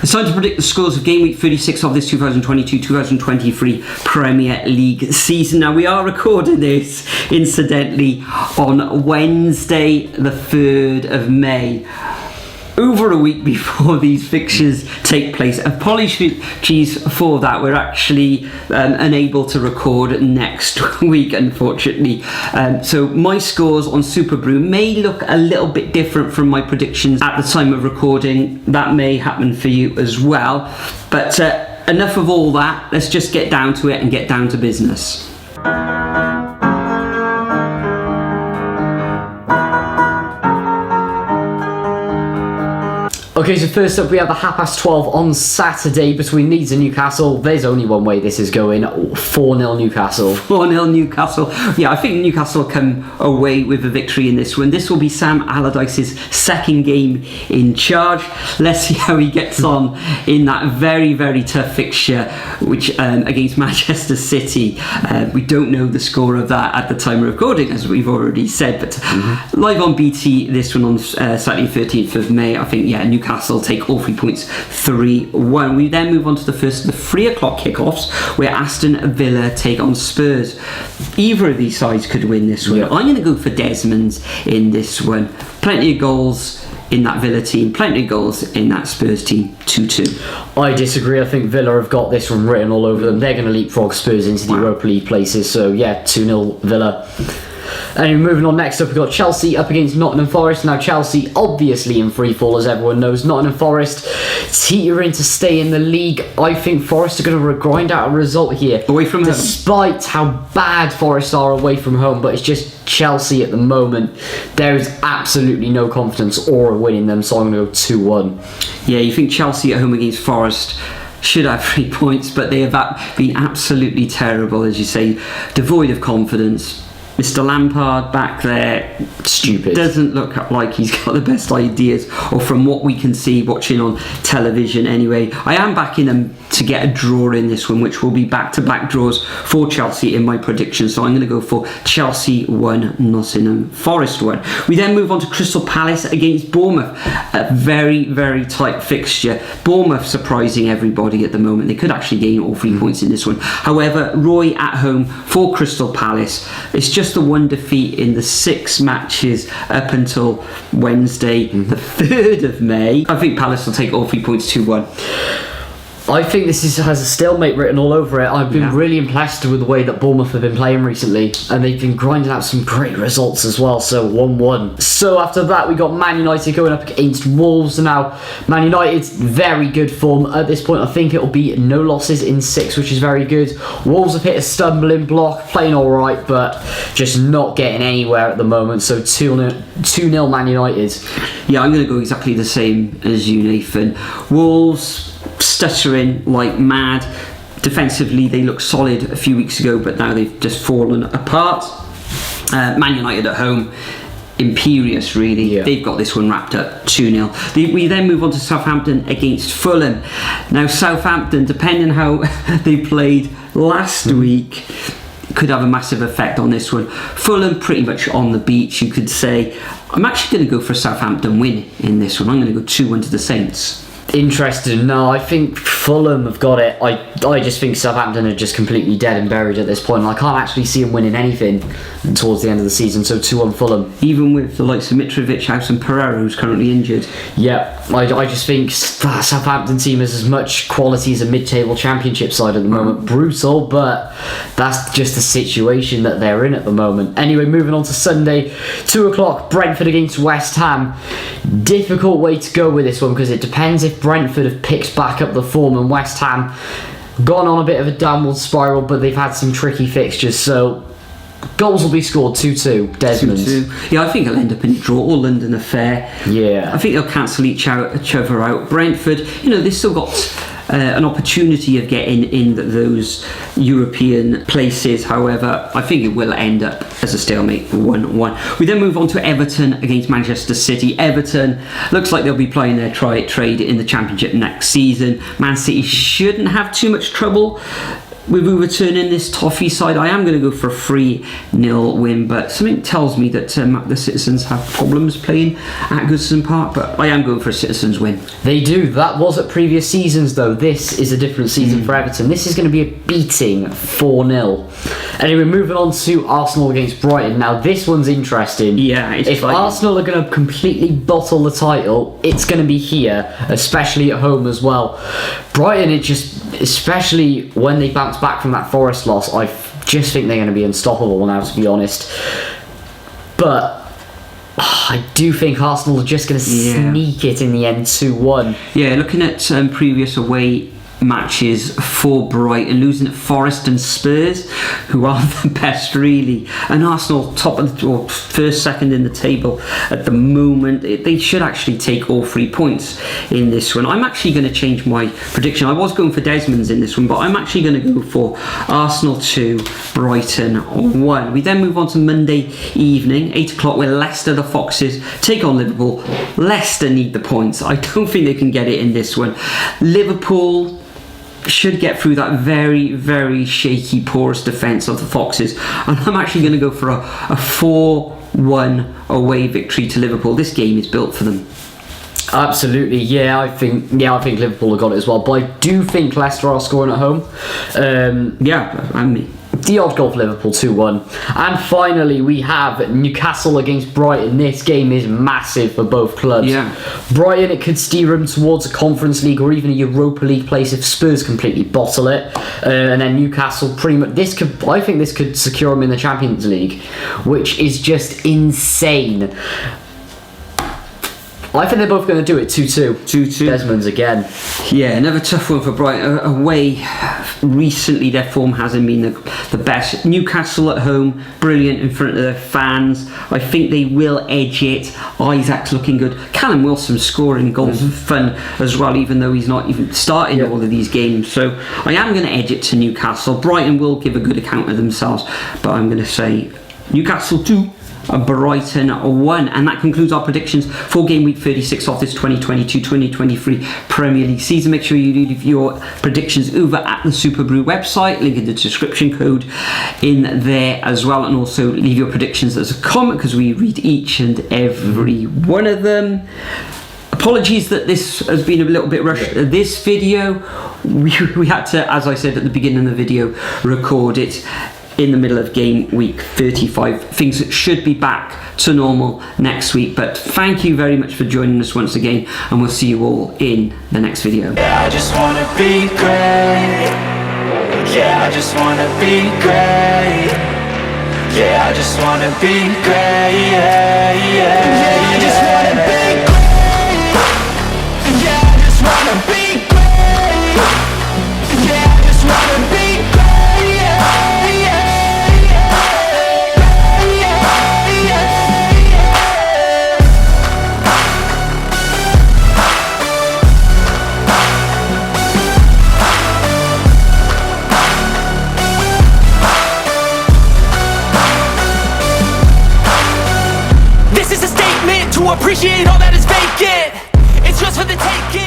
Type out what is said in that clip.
It's time to predict the scores of game week 36 of this 2022-2023 Premier League season. Now, we are recording this, incidentally, on Wednesday the 3rd of May. Over a week before these fixtures take place. Apologies for that. We're actually unable to record next week, unfortunately. So my scores on Super Brew may look a little bit different from my predictions at the time of recording. That may happen for you as well. But enough of all that. Let's just get down to it and get down to business. Okay, so first up we have the 12:30 on Saturday between Leeds and Newcastle. There's only one way this is going. 4-0 Newcastle. 4-0 Newcastle. Yeah, I think Newcastle will come away with a victory in this one. This will be Sam Allardyce's second game in charge. Let's see how he gets on in that very, very tough fixture which against Manchester City. We don't know the score of that at the time of recording, as we've already said, but live on BT, this one on Saturday 13th of May. I think, yeah, Newcastle take all 3 points 3-1. We then move on to the first of the 3 o'clock kickoffs where Aston Villa take on Spurs. Either of these sides could win this one. I'm going to go for Desmond in this one. Plenty of goals in that Villa team, plenty of goals in that Spurs team. 2-2. I disagree. I think Villa have got this one written all over them. They're going to leapfrog Spurs into the Europa League places. So yeah, 2-0 Villa. And moving on, next up we've got Chelsea up against Nottingham Forest. Now Chelsea obviously in free fall, as everyone knows. Nottingham Forest teetering to stay in the league. I think Forest are going to grind out a result here. Away from home. Despite how bad Forest are away from home, but it's just Chelsea at the moment. There is absolutely no confidence or winning them, so I'm going to go 2-1. Yeah, you think Chelsea at home against Forest should have 3 points, but they have been absolutely terrible, as you say, devoid of confidence. Mr. Lampard back there, stupid. Doesn't look like he's got the best ideas, or from what we can see watching on television anyway. I am backing them to get a draw in this one, which will be back-to-back draws for Chelsea in my prediction. So I'm going to go for Chelsea 1, Nottingham Forest 1. We then move on to Crystal Palace against Bournemouth. A very, very tight fixture. Bournemouth surprising everybody at the moment. They could actually gain all 3 points in this one. However, Roy at home for Crystal Palace. It's just the one defeat in the 6 matches up until Wednesday, the 3rd of May. I think Palace will take all 3 points 2-1. I think this has a stalemate written all over it. I've been really impressed with the way that Bournemouth have been playing recently, and they've been grinding out some great results as well, so 1-1. So after that we got Man United going up against Wolves. Now Man United's very good form at this point. I think it'll be no losses in 6, which is very good. Wolves have hit a stumbling block, playing alright, but just not getting anywhere at the moment, so 2-0 Man United. Yeah, I'm going to go exactly the same as you, Nathan. Wolves stuttering like mad. Defensively they looked solid a few weeks ago, but now they've just fallen apart. Man United at home, imperious really. They've got this one wrapped up 2-0. We then move on to Southampton against Fulham. Now Southampton, depending how they played last week, could have a massive effect on this one. Fulham pretty much on the beach, you could say. I'm actually going to go for a Southampton win in this one. I'm going to go 2-1 to the Saints. Interesting. No, I think Fulham have got it. I just think Southampton are just completely dead and buried at this point. I can't actually see them winning anything towards the end of the season, so 2-1 Fulham. Even with the likes of Mitrovic, House and Pereira, who's currently injured. Yeah, I just think that Southampton team has as much quality as a mid-table championship side at the moment. Brutal, but that's just the situation that they're in at the moment. Anyway, moving on to Sunday, 2 o'clock, Brentford against West Ham. Difficult way to go with this one, because it depends if Brentford have picked back up the form and West Ham gone on a bit of a downward spiral, but they've had some tricky fixtures, so goals will be scored 2-2 Desmond. 2-2. Yeah, I think it'll end up in a draw or London affair. Yeah, I think they'll cancel each other out. Brentford, they've still got an opportunity of getting in those European places. However, I think it will end up as a stalemate 1-1. We then move on to Everton against Manchester City. Everton looks like they'll be playing their trade in the Championship next season. Man City shouldn't have too much trouble with overturning this Toffee side, I am going to go for a 3-0 win, but something tells me that the Citizens have problems playing at Goodison Park, but I am going for a Citizens win. They do. That was at previous seasons, though. This is a different season for Everton. This is going to be a beating 4-0. Anyway, moving on to Arsenal against Brighton. Now, this one's interesting. Yeah, it's if Arsenal are going to completely bottle the title, it's going to be here, especially at home as well. Brighton, it just, especially when they bounce back from that Forest loss, I just think they're going to be unstoppable now, to be honest. But I do think Arsenal are just going to sneak it in the end 2-1. Yeah, looking at previous away matches for Brighton, losing at Forest and Spurs, who are the best really, and Arsenal top of the first, second in the table at the moment. They should actually take all 3 points in this one. I'm actually going to change my prediction. I was going for Desmond's in this one, but I'm actually going to go for Arsenal 2, Brighton 1. We then move on to Monday evening, 8 o'clock, where Leicester, the Foxes, take on Liverpool. Leicester need the points. I don't think they can get it in this one. Liverpool should get through that very, very shaky, porous defence of the Foxes, and I'm actually going to go for a 4-1 away victory to Liverpool. This game is built for them. Absolutely, I think Liverpool have got it as well, but I do think Leicester are scoring at home. The odd goal for Liverpool, 2-1. And finally, we have Newcastle against Brighton. This game is massive for both clubs. Yeah. Brighton, it could steer them towards a Conference League or even a Europa League place if Spurs completely bottle it. And then Newcastle, pretty much, I think this could secure them in the Champions League, which is just insane. I think they're both going to do it 2-2. 2-2. Desmond's again. Yeah, another tough one for Brighton. Away, recently their form hasn't been the best. Newcastle at home, brilliant in front of their fans. I think they will edge it. Isaac's looking good. Callum Wilson scoring goals fun as well, even though he's not even starting all of these games. So I am going to edge it to Newcastle. Brighton will give a good account of themselves, but I'm going to say Newcastle 2, Brighton 1. And that concludes our predictions for game week 36 of this 2022-2023 Premier League season. Make sure you leave your predictions over at the Super Brew website, link in the description code in there as well, and also leave your predictions as a comment because we read each and every one of them. Apologies that this has been a little bit rushed. This video, we had to, as I said at the beginning of the video, record it in the middle of game week 35. Things that should be back to normal next week, but thank you very much for joining us once again, and we'll see you all in the next video. Yeah, I just wanna be great. Yeah, I just wanna be great. Yeah, I just wanna be great. Yeah, I just wanna be great. Yeah, I just wanna be great. Yeah, I just wanna be great. Appreciate all that is vacant. It's just for the taking.